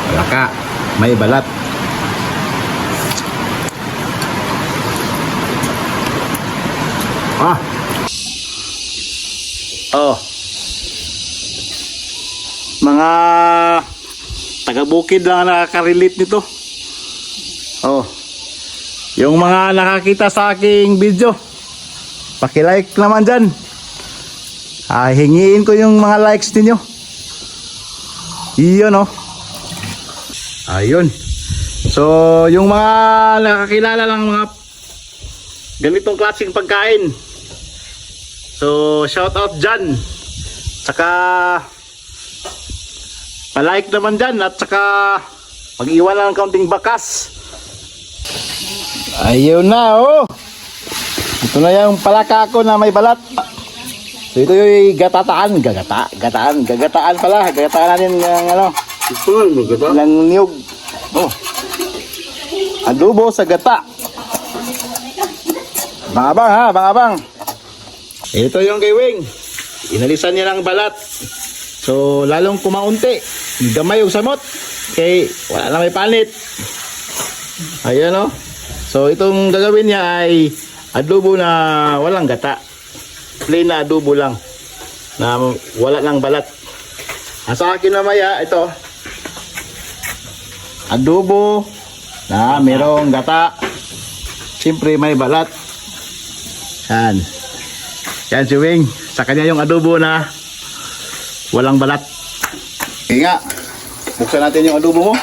palaka, may balat. Mga taga-bukid lang nakaka-relate nito. Yung mga nakakita sa aking video, paki-like naman dyan. Hingiin ko yung mga likes ninyo. Iyon ayun. So yung mga nakakilala ng mga ganitong klaseng pagkain, so shout out dyan. Tsaka pa-like naman dyan. At tsaka mag-iwan lang ng kaunting bakas. Ayun na ito na yung palaka ko na may balat. So ito yung gagataan pala. Gagataan natin ng niyog. Adobo sa gata. Bang-abang. Ito yung kay Wing. Inalisan niya ng balat. So lalong kumaunti. Gamay yung samot. Kay wala na may panit. Ayan So itong gagawin niya ay adobo na walang gata. Plain na adobo lang na wala ng balat. Sa akin mamaya ito adobo na merong gata. Siyempre may balat. Yan si Wing. Sa kanya yung adobo na walang balat. Nga, buksan natin yung adobo mo.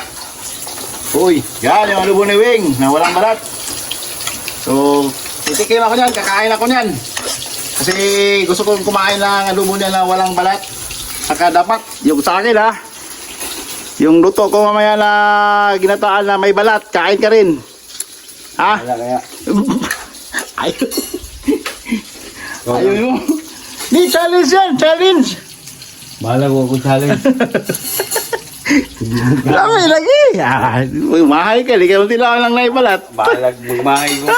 Uy, yan yung adobo ni Wing na walang balat. So, titikim ako niyan, kakain ako niyan. Kasi gusto kong kumain ng adobo niya na walang balat. Saka dapat, yung sa akin yung luto ko mamaya na ginataan na may balat, kain ka rin. Kaya. Ayun mo. Ni challenge yan, challenge. Bahala ko ako challenge. Lamay lagi. Mahay ka, di ka lang lang naibalat. Bahala magmahay ko.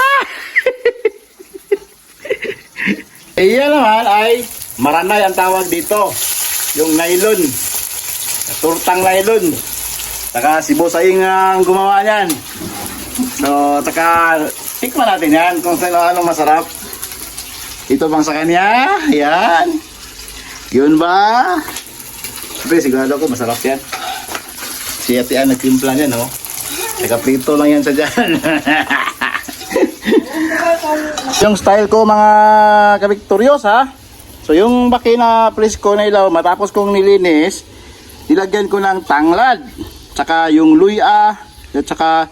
Iyan naman ay maranay ang tawag dito. Yung nylon. Turtang nylon. Taka si Bosaing ang gumawa niyan. So, taka tikman natin yan kung ano masarap. Ito bang sa kanya? Yan. Yun ba? Siyempre, sigurado ko masarap yan. Si Ate Ann nagtimpla niyan, Saka prito lang yan sa dyan. Yung style ko mga ka-Victorious, So yung baki na place ko na ilaw, matapos kong nilinis, nilagyan ko ng tanglad. Tsaka yung luya, at tsaka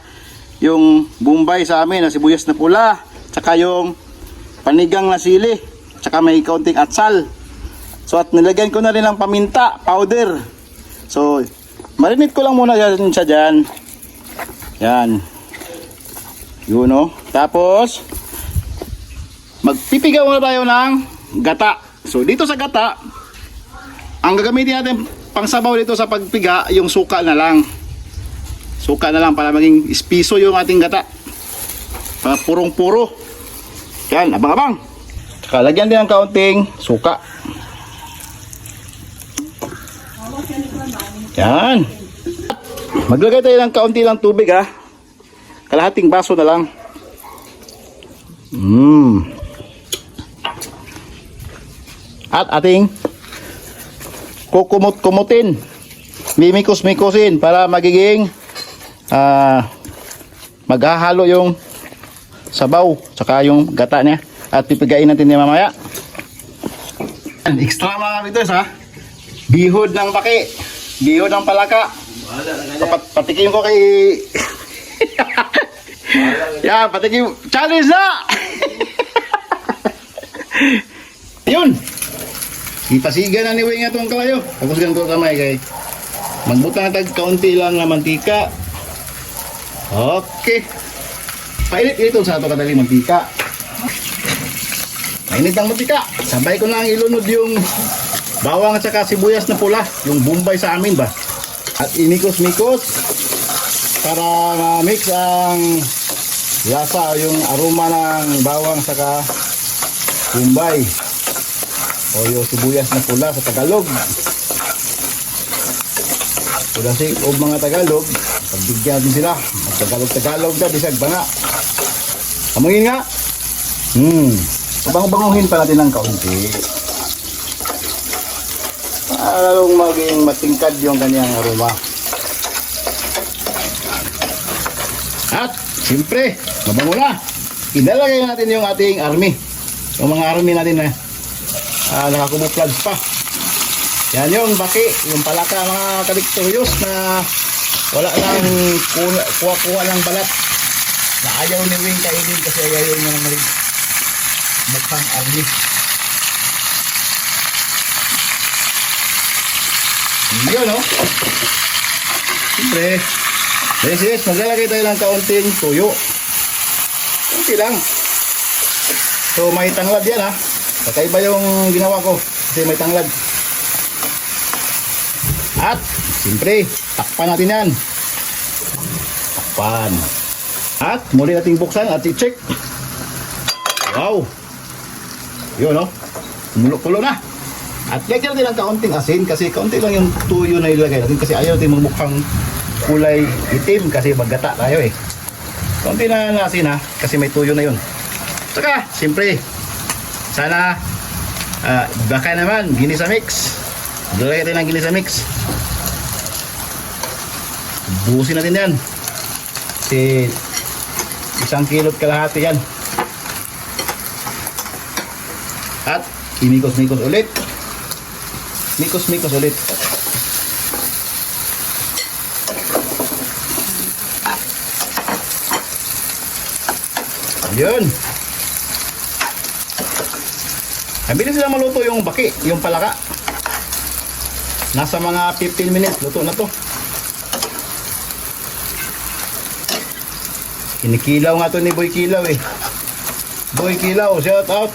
yung bumbay sa amin na sibuyas na pula. Tsaka yung panigang na sili. Tsaka may kaunting atsal. So at nilagyan ko na rin ng paminta, powder. So marinate ko lang muna siya dyan. Yan. Yun Tapos magpipigaw na tayo ng gata. So dito sa gata, ang gagamitin natin pang sabaw dito sa pagpiga, yung suka na lang. Suka na lang para maging espiso yung ating gata. Para purong-puro. Yan, abang-abang. Saka lagyan din ng kaunting suka. Yan. Maglagay tayo ng kaunti lang tubig Kalahating baso na lang. At ating kukumot-kumutin. Mimikos-mikosin para magiging maghahalo yung sabaw saka yung gata niya. At pipigain natin niya mamaya. Extra mga kapiters Bihod ng paki. Bihod ng palaka. Patikim ko kay yan, patikim. Challenge na. Yun. Ipasiga na ni Wing itong kalayo. Tapos ganito kamay kay magbuta na kaunti lang na mantika. Okay. Painit ito sa ito kadali mantika. Painit ang mantika. Sabay ko lang ilunod yung bawang at saka sibuyas na pula. Yung bumbay sa amin ba. At inikos-mikos para ma-mix ang lasa, yung aroma ng bawang saka bumbay o yung sibuyas na pula sa Tagalog. for the sake of mga Tagalog, pagbigyan din sila. Magtagalog-tagalog na, bisag ba nga. Amungin nga. Banguhin pa natin ng kaunti. Para lalong maging matingkad yung kanyang aroma. At, siyempre, mabango na. Ilalagay natin yung ating army. Yung mga army natin na nakakumuplods pa. Yan yung baki, yung palaka mga kabiktoryos na wala lang kuha-kuha ng balat. Na ayaw ni Wing kainin kasi ayaw niya ng mukhang army. Yun, no? Siyempre, yes, maglalagay tayo ng kaunting tuyo. Kunti lang. So, may tanglad yan, ha? Kakaiba yung ginawa ko kasi may tanglad. At, siyempre, takpan natin yan. Takpan. At, muli nating buksan at i-check. Wow! Yun, no? Kumulo-kulo na. At lagyan natin ng kaunting asin kasi kaunti lang yung tuyo na ilagay natin kasi ayaw natin magmukhang kulay itim kasi maggata tayo eh. Kaunti na asin ha kasi may tuyo na yun. Saka, siyempre, sana baka naman, ginisa mix. Lagyan natin ng ginisa mix. Buhusin natin yan. Kasi 1 kilot kalahati yan. At imikos-mikos ulit. Mikos-mikos ulit. Ayun. Mabilis sila maluto yung baki, yung palaka. Nasa mga 15 minutes, luto na to. Kinikilaw nga to ni Boy Kilaw eh. Boy Kilaw, shout out.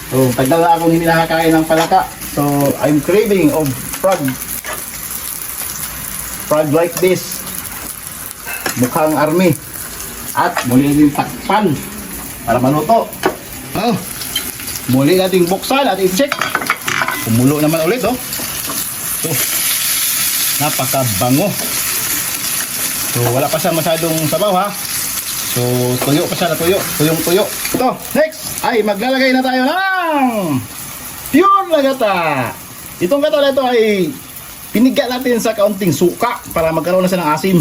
So, tagal na akong hindi nakakain ng palaka. So, I'm craving of frog. Frog like this. Mukhang army. At muli natin takpan para maluto. Oh, muli natin buksan at i-check. Kumulo naman ulit, oh. So, napakabango. So, wala pa siya masyadong sabaw, ha. So, tuyo pa siya na tuyo. Tuyong-tuyo. Ito, next ay maglalagay na tayo ng pure na gata. Itong gata na ito ay piniga natin sa kaunting suka para magkaroon na siya ng asim.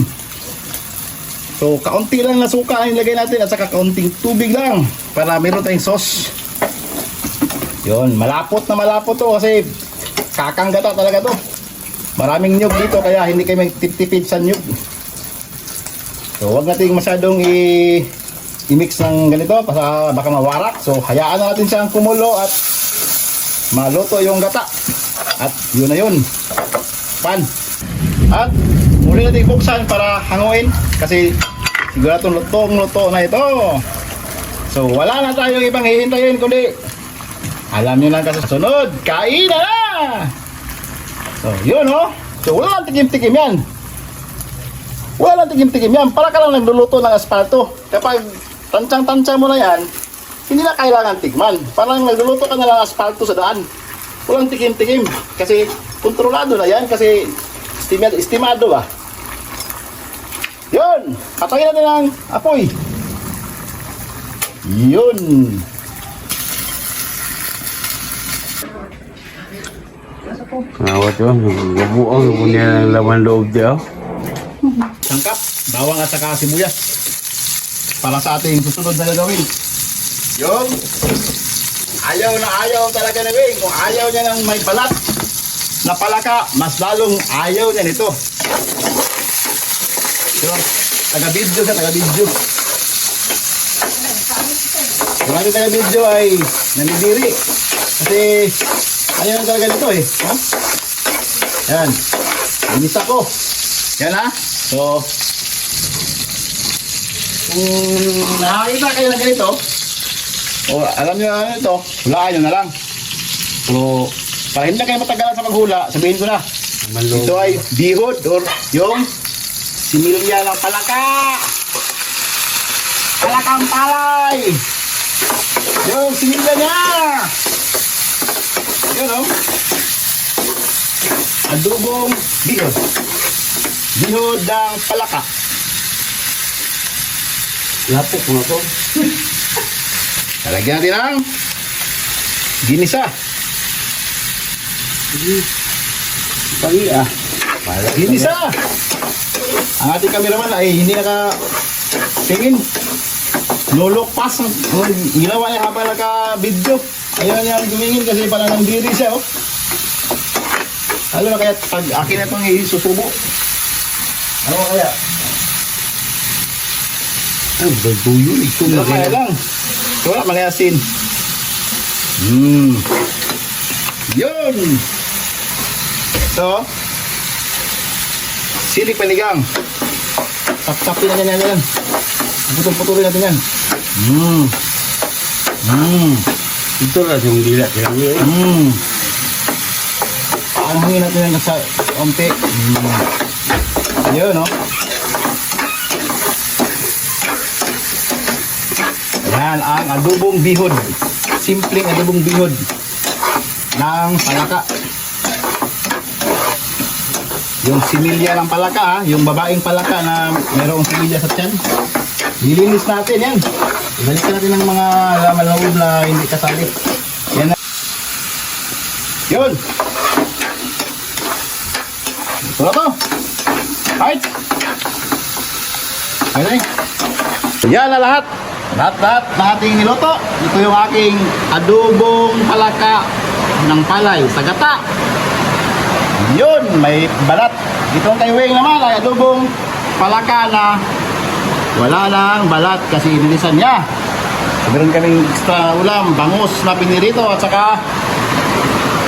So, kaunti lang na suka ang ilagay natin at saka kaunting tubig lang para meron tayong sauce. Yun, malapot na malapot to kasi kakang gata talaga to. Maraming nyug dito kaya hindi kayo magtipid sa nyug. So, huwag natin masyadong i-mix ng ganito para baka mawarak. So, hayaan natin siyang kumulo at maluto yung gata. At yun na yun. Pan. At muli natin buksan para hanguin kasi siguradong lutong-luto na ito. So, wala na tayong ibang hihintayin kundi alam nyo lang kasi sunod, kain na! So, yun oh. So, wala lang tikim-tikim yan. Wala lang tikim-tikim yan. Para ka lang nagluluto ng asfalto. Kapag tansang-tansang mo na yan, hindi na kailangan tikman. Parang nagluluto ka na lang asfalto sa daan. Walang tikim-tikim. Kasi kontrolado na yan. Kasi estimado ba. Yun. Patayin natin ang apoy. Yun. Awat yun, bubuang punya laman loob dia. Sangkap, bawang at saka sibuyas. Para sa ating susunod na gagawin. Yung ayaw na ayaw talaga na Wing. Kung ayaw niya ng may balat na palaka, mas lalong ayaw niya nito. So, taga-video sa taga-video. Yung ating taga-video ay nanidiri. Kasi ayaw talaga nito eh. Ha? Yan. Inisa ko. Yan ha. So, kung nakakita kayo na ganito, o alam nyo ano ito, hulaan nyo na lang. So, para hindi na kayo matagalan sa paghula, sabihin ko na. Ito ay bihod or yung similya ng palaka. Palakang palay. Yung similya niya. Yun o. adobong bihod. Bihod ng palaka. Lapok mo to. Lalagyan natin ang ginisa. Pagi ah. Ginisa! Ang ating cameraman ay hindi tingin. Lulokpas. Ginawa niya habang naka-video. Ayaw niya tumingin kasi pala nang diri siya. Oh. Alam na kaya pag akin na itong isusubo. Ano kaya? Ang baguyo. Ito Wala na kaya lang. Wala malayasin. Yun! So, sili panigang. Tap-tapin natin yan. Putol-putulin natin yan. Ito lah yung dila. Paanghingin natin yan sa onti. Yun, no? Yan ang adobong bihod. Simpleng adobong bihod ng palaka. Yung similya ng palaka, ha? Yung babaeng palaka na mayroong similya sa tiyan. Nilinis natin yan. Ibalikan natin ng mga laman loob na hindi kasali. Yan na. Yun. Ito na to. Right. Okay. Yan na lahat. Lahat na ating niluto. Ito yung aking adobong palaka ng palay sa gata. Yun, may balat. Ito ang kay Weng naman ay adobong palaka na wala nang balat kasi inilisan niya. Meron kaming extra ulam, bangus na pinirito at saka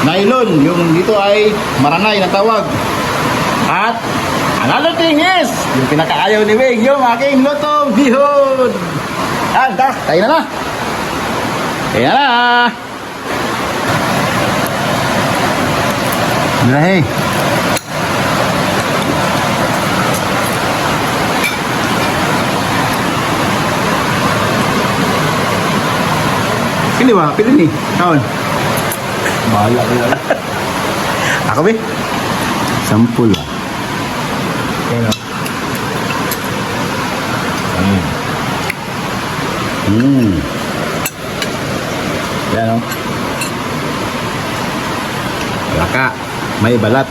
nylon. Yung dito ay maranay na tawag. At another thing is, yung pinakaayaw ni Weng, yung aking lutong bihod. Yan, tayo na na. Kaya na. Nahe. Pili ba? Pili ni. Kaon. Bahala ka na. Ako ba? Sampul lah. Kaya. Yan o. Palaka. May balat.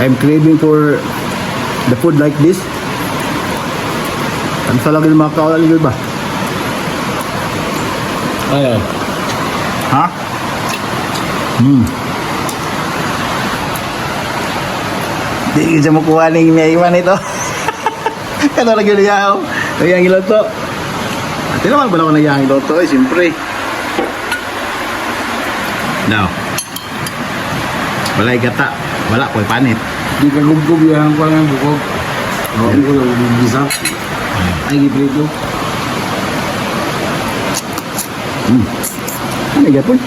I'm craving for the food like this. Ano sa lagi ng mga kawalan ba? Ay, Ha? Di siya makuha ng iman ito. Kano lagi niya ako. Nagayang iloto. Ate naman ba naman nagayang iloto? Eh, siyempre. Now. Walay gata. Wala ko panit. di ka gubgub yan ko lang bukog. Oo, ko lang bubisa. Ay, giprito. Ano yung gapon?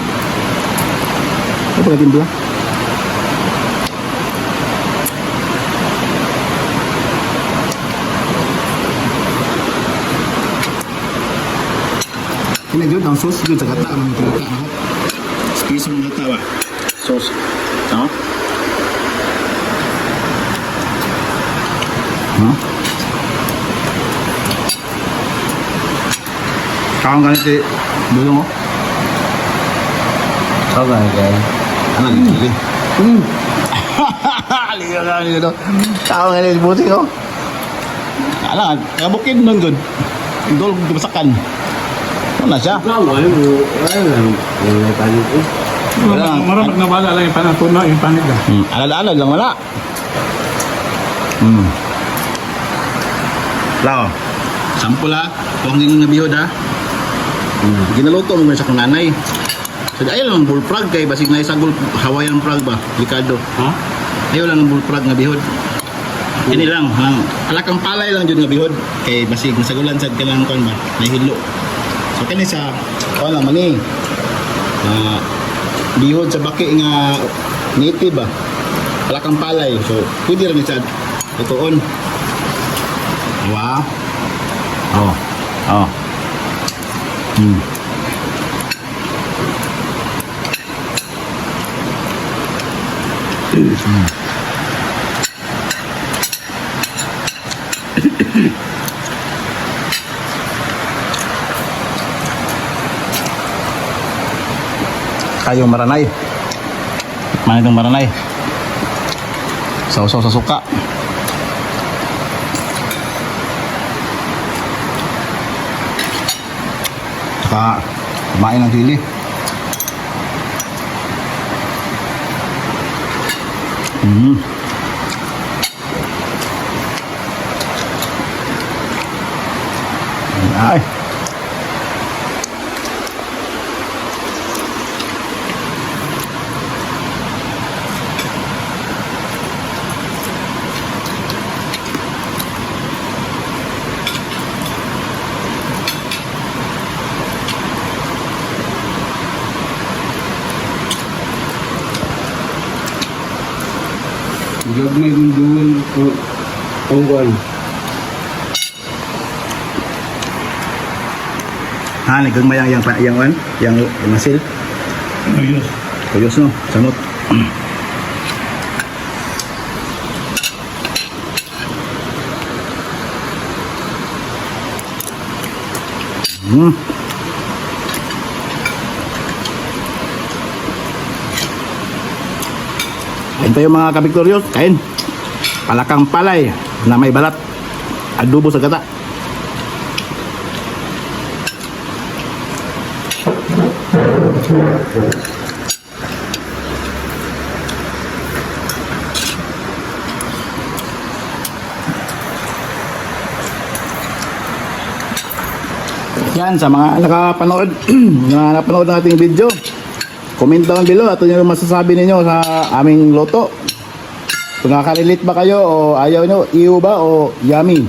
Ano pa katimpla? Pinag-yun ang sauce yun sa gata. Ang pinaka. Spiso ng gata ba? Sauce. No? Kakang ganito bulong mo? Saan ka kaya? Ano nagigili? Ligaw na nito. Kakang ganito buti ko. Alam, kabukid nun good. Indol gumasakan. Ano na siya? Ikaw, ay mo. Ay, may panik eh. Wala. Maramag na wala lang yung panatuna, yung panig lang. Alad-alad lang wala. Lao. Sampul ha. Kung hindi nga bihod ha. Ginaluto mo sa kong nanay. So, ayaw lang ang bullfrog kay basig na isang Hawaiian frog ba? Ricardo. Ha? Ayaw lang ang bullfrog nga bihod. Ini lang. Alakang palay lang dyan nga bihod. Kay basig masagulan sa kanang kon ba? Nahilo. So kani sa wala mani. Bihod sa baki nga native ba? Alakang palay. So pwede rin sa tutuon. Wow. Oh. Kayong maranay. Mana itong maranay? Sausaw sa suka. Saka kumain ng sili. Ay. Gagmay kong duwan o pangkuan. Ha, nagkang mayang yang masil. Ayos. Kuyos no, samot. Kain tayo mga kabiktoryos, kain. Palakang palay na may balat. Adobo sa gata. Yan, sa mga nakapanood na napanood ng ating video, comment down below at ano yung masasabi ninyo sa aming loto. Kung nakarelate ba kayo o ayaw nyo, iyo ba o yummy.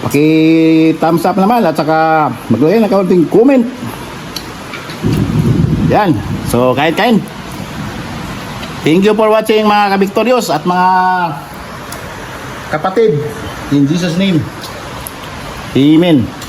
Paki-thumbs up naman at saka maglagay ng kaunting comment. Yan, so kain-kain. Thank you for watching mga kabiktoryos at mga kapatid. In Jesus' name. Amen.